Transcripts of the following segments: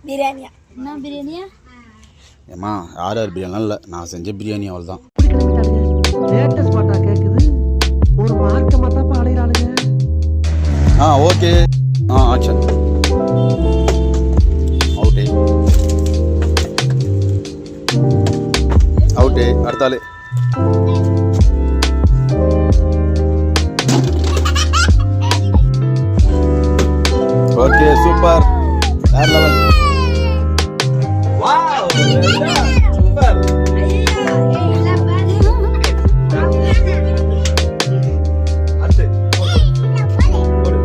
பிரியாணியா? என்ன பிரியாணியா? ஏம்மா யார் பிரியாணி இல்லை, நான் செஞ்ச பிரியாணி அவள் தான். லேட்டஸ்ட் பாட்டா கேக்குது, ஒரு மார்க்க மாத்தாப்ப அலையிறாளுங்க. ஓகே ஆக்ஷன் அவுட்டே அவுட்டே அடுத்தாள். ஓகே சூப்பர், வேற லெவல். Wow super. அடுத்து போடு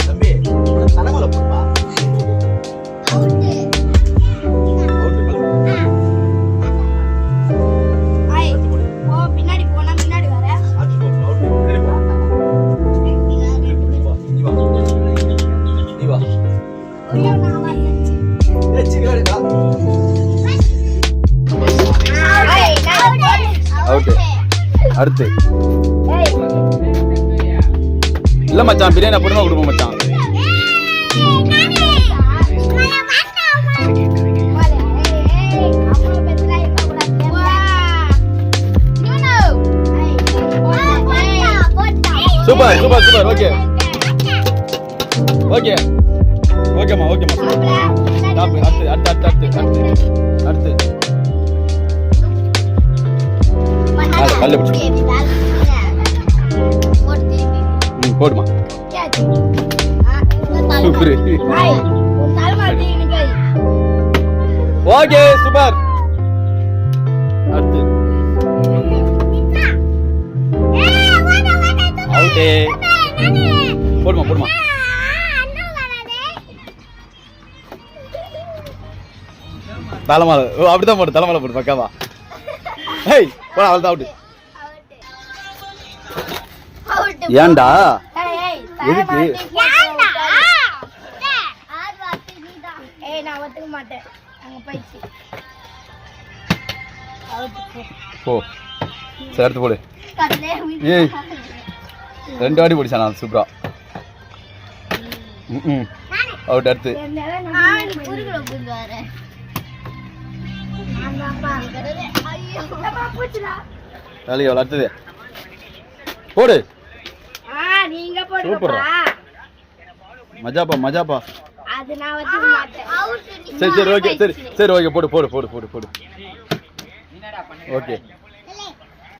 தம்பி, தலைமல போடுப்பா. அவுட் ஐ ஓ பின்னாடி போனா பின்னாடி வர. அடுத்து போ, அவுட் சரி போ. நீ வா ஐயோ நான் வரேன். சிகரெட்டா அவுட். அடுத்து இல்ல மச்சான், பிரியாணி அப்புறமா கொடுப்போம் மச்சான். Super super super. Okay okay ஓகேம்மா ஓகேம்மா சூப்பர். அடுத்து அடுத்து அடுத்து அடுத்து அடுத்து கல்லு பிடிச்சி போடுமா. Super okay super. அடுத்து அவுட்டே போடுமா போடுமா. தலைமாலை அப்படிதான் போடு, தலைமாலை போடு பக்காவா. ஹேய் போடா, அவள் தான் அவுட்டு. ஏன்டா எதுக்கு? நான் ஒத்துக்க மாட்டேன். போ சரி அடுத்து போடு. ஏய் 2 வாட்டி போடிச்சா நான் சூப்பரா. அவுட். அடுத்து வேலைக்கு எவ்வளோ. அடுத்தது போடு. சூப்பரா மஜாப்பா மஜாப்பா. சரி சரி ஓகே சரி சரி ஓகே போடு போடு போடு போடு போடு. ஓகே